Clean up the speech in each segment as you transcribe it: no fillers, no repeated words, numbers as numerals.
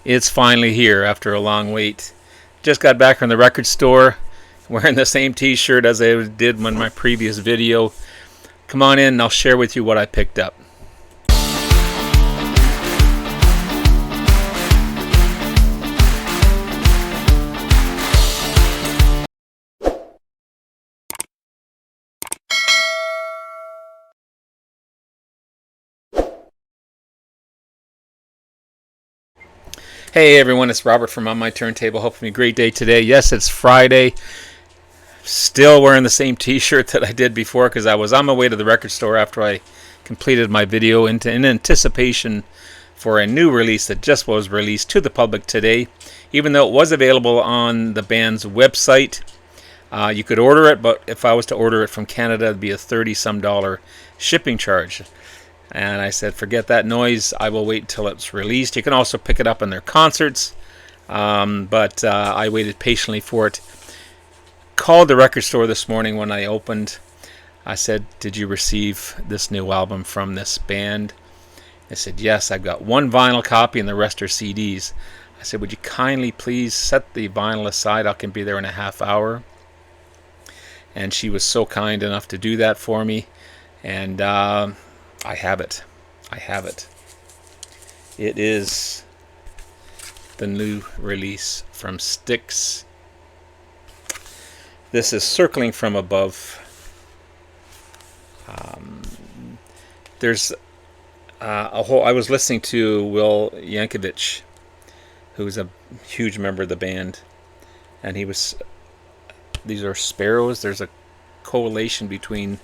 It's finally here after a long wait. Just got back from the record store wearing the same t-shirt as I did in my previous video. Come on in and I'll share with you what I picked up. Hey everyone, it's Robert from On My Turntable. Hopefully a great day today. Yes, it's Friday. Still wearing the same t-shirt that I did before because I was on my way to the record store after I completed my video in anticipation for a new release that just was released to the public today. Even though it was available on the band's website, you could order it, but if I was to order it from Canada, it'd be a $30-some shipping charge. And I said, forget that noise. I will wait until it's released. You can also pick it up in their concerts. But I waited patiently for it. Called the record store this morning when I opened. I said, did you receive this new album from this band? They said, yes, I've got one vinyl copy and the rest are CDs. I said, would you kindly please set the vinyl aside? I can be there in a half hour. And she was so kind enough to do that for me. And I have it. I have it. It is the new release from Styx. This is Circling from Above. There's a whole. I was listening to Will Yankovic, who's a huge member of the band, and he was. These are sparrows. There's a correlation between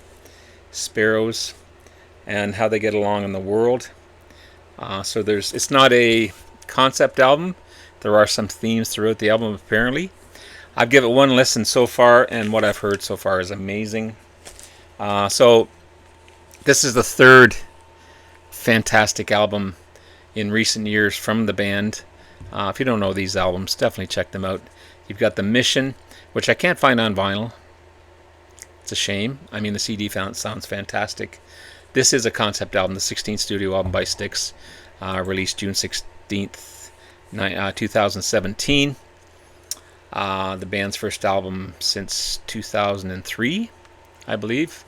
sparrows and how they get along in the world. So it's not a concept album. There are some themes throughout the album apparently. I've given it one listen so far, and what I've heard so far is amazing. So this is the third fantastic album in recent years from the band. If you don't know these albums, definitely check them out. You've got The Mission, which I can't find on vinyl. It's a shame. I mean, the CD sounds fantastic. This is a concept album, the 16th studio album by Styx, released June 16th, 2017. The band's first album since 2003, I believe.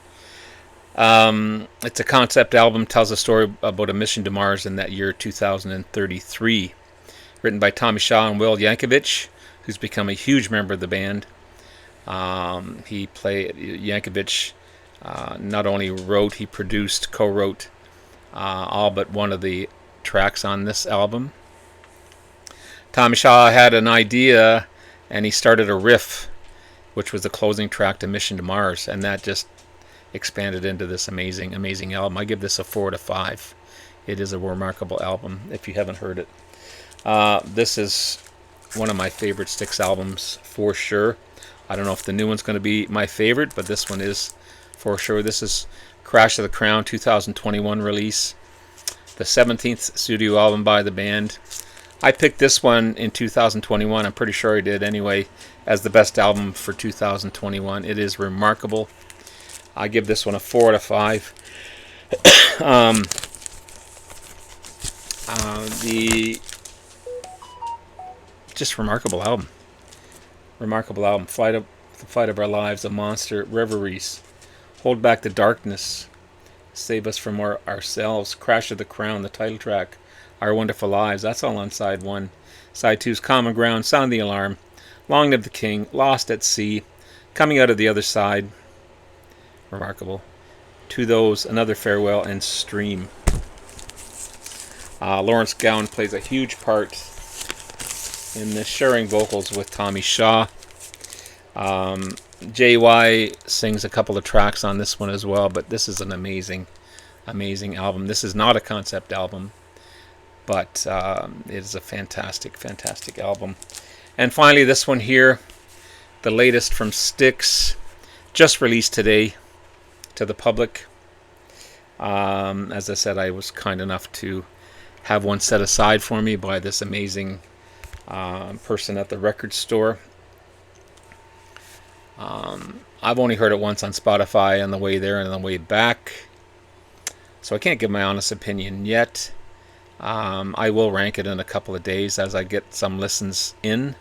It's a concept album, tells a story about a mission to Mars in that year 2033. Written by Tommy Shaw and Will Yankovic, who's become a huge member of the band. Yankovic not only wrote, he produced, co-wrote all but one of the tracks on this album. Tommy Shaw had an idea and he started a riff, which was the closing track to Mission to Mars, and that just expanded into this amazing, amazing album. I give this a 4 out of 5. It is a remarkable album if you haven't heard it. This is one of my favorite Styx albums for sure. I don't know if the new one's going to be my favorite, but this one is for sure. This is Crash of the Crown 2021 release, the 17th studio album by the band. I picked this one in 2021, I'm pretty sure I did anyway, as the best album for 2021. It is remarkable. I give this one a 4 out of 5. Just remarkable album. Remarkable album. The Fight of Our Lives, A Monster, Reveries, Hold Back the Darkness, Save Us From Ourselves, Crash of the Crown, the title track, Our Wonderful Lives. That's all on side 1. Side 2 is Common Ground, Sound the Alarm, Long Live the King, Lost at Sea, Coming Out of the Other Side. Remarkable. To Those, Another Farewell, and Stream. Lawrence Gowan plays a huge part in this, sharing vocals with Tommy Shaw. JY sings a couple of tracks on this one as well, but this is an amazing, amazing album. This is not a concept album, but it is a fantastic, fantastic album. And finally, this one here, the latest from Styx, just released today to the public. As I said, I was kind enough to have one set aside for me by this amazing person at the record store. I've only heard it once on Spotify on the way there and on the way back, so I can't give my honest opinion yet. I will rank it in a couple of days as I get some listens in.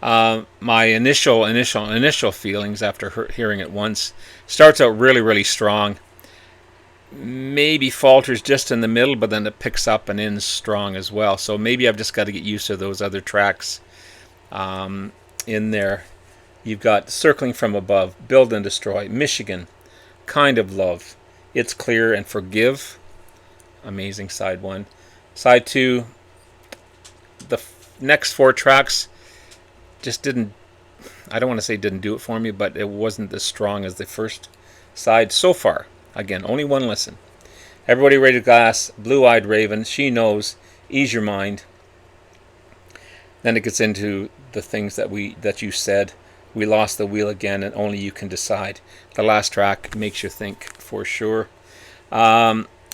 My initial feelings after hearing it once starts out really strong. Maybe falters just in the middle, but then it picks up and ends strong as well. So maybe I've just got to get used to those other tracks in there. You've got Circling from Above, Build and Destroy, Michigan, Kind of Love, It's Clear, and Forgive. Amazing side one. Side two, the next four tracks just didn't, I don't want to say didn't do it for me, but it wasn't as strong as the first side so far. Again, only one listen. Everybody Rated Glass, Blue-Eyed Raven, She Knows, Ease Your Mind. Then it gets into the things that you said. We Lost the Wheel Again, and Only You Can Decide. The last track makes you think for sure.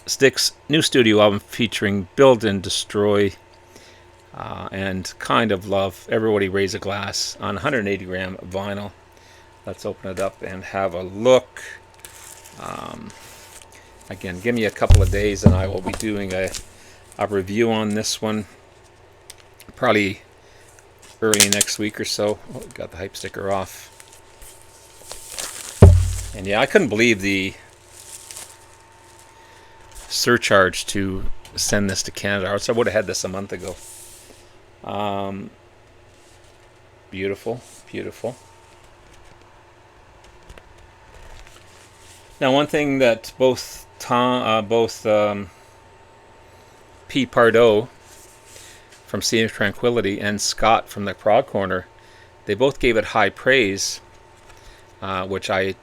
Styx' new studio album featuring Build and Destroy and Kind of Love. Everybody Raise a Glass on 180 gram vinyl. Let's open it up and have a look. Again, give me a couple of days and I will be doing a review on this one. Probably early next week or so. Oh, got the hype sticker off. And yeah, I couldn't believe the surcharge to send this to Canada. Or else I would have had this a month ago. Beautiful, beautiful. Now, one thing that both P. Pardo from Sea of Tranquility and Scott from the Prog Corner, they both gave it high praise, which I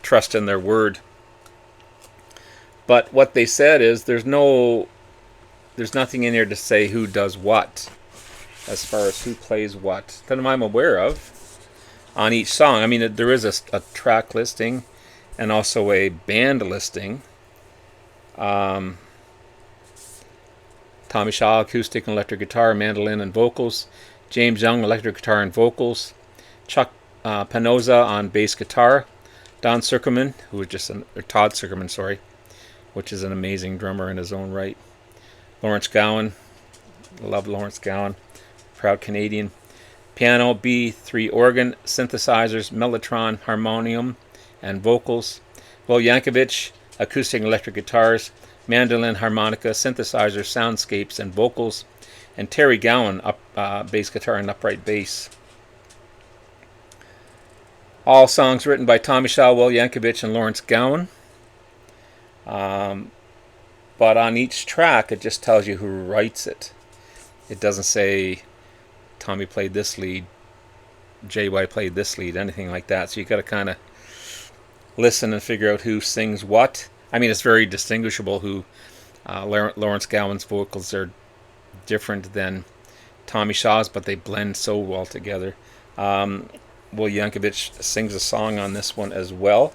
trust in their word. But what they said is there's nothing in there to say who does what, as far as who plays what, that I'm aware of on each song. I mean, there is a track listing and also a band listing. Tommy Shaw, acoustic and electric guitar, mandolin and vocals. James Young, electric guitar and vocals. Chuck Penoza on bass guitar. Don Zuckerman, Todd Zuckerman, sorry, which is an amazing drummer in his own right. Lawrence Gowan, love Lawrence Gowan, proud Canadian. Piano, B3 organ, synthesizers, mellotron, harmonium, and vocals. Will Yankovic, acoustic and electric guitars, mandolin, harmonica, synthesizers, soundscapes, and vocals. And Terry Gowan, bass guitar and upright bass. All songs written by Tommy Shaw, Will Yankovic, and Lawrence Gowan. But on each track, it just tells you who writes it. It doesn't say Tommy played this lead, JY played this lead, anything like that. So you got to kind of listen and figure out who sings what. I mean, it's very distinguishable who Lawrence Gowan's vocals are different than Tommy Shaw's, but they blend so well together. Will Yankovic sings a song on this one as well.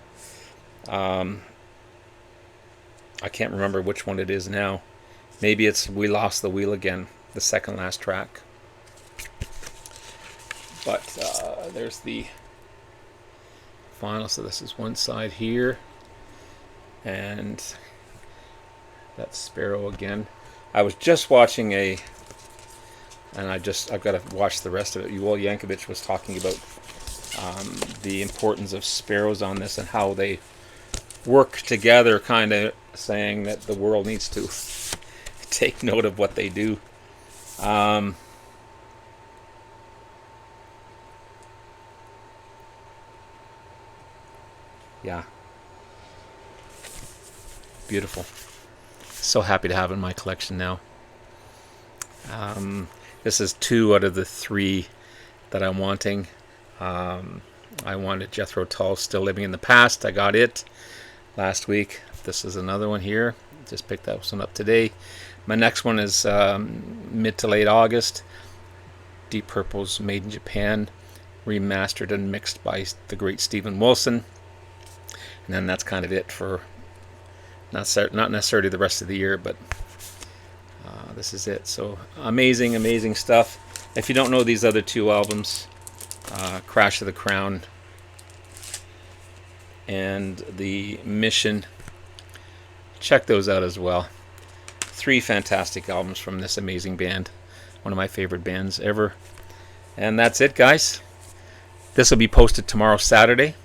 I can't remember which one it is now. Maybe it's We Lost the Wheel Again, the second last track. But there's the final. So this is one side here. And that's Sparrow again. I was just watching I've got to watch the rest of it. Will Yankovic was talking about the importance of sparrows on this and how they work together, kind of saying that the world needs to take note of what they do. Yeah. Beautiful. So happy to have it in my collection now. This is 2 out of the 3 that I'm wanting. I wanted Jethro Tull, Still Living in the Past. I got it last week. This is another one here. Just picked that one up today. My next one is mid to late August. Deep Purple's Made in Japan, remastered and mixed by the great Steven Wilson. And then that's kind of it for not necessarily the rest of the year, but this is it. So amazing stuff. If you don't know these other 2 albums, Crash of the Crown and The Mission, check those out as well. 3 fantastic albums from this amazing band. One of my favorite bands ever. And that's it, guys. This will be posted tomorrow, Saturday.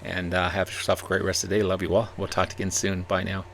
And have yourself a great rest of the day. Love you all. We'll talk again soon. Bye now.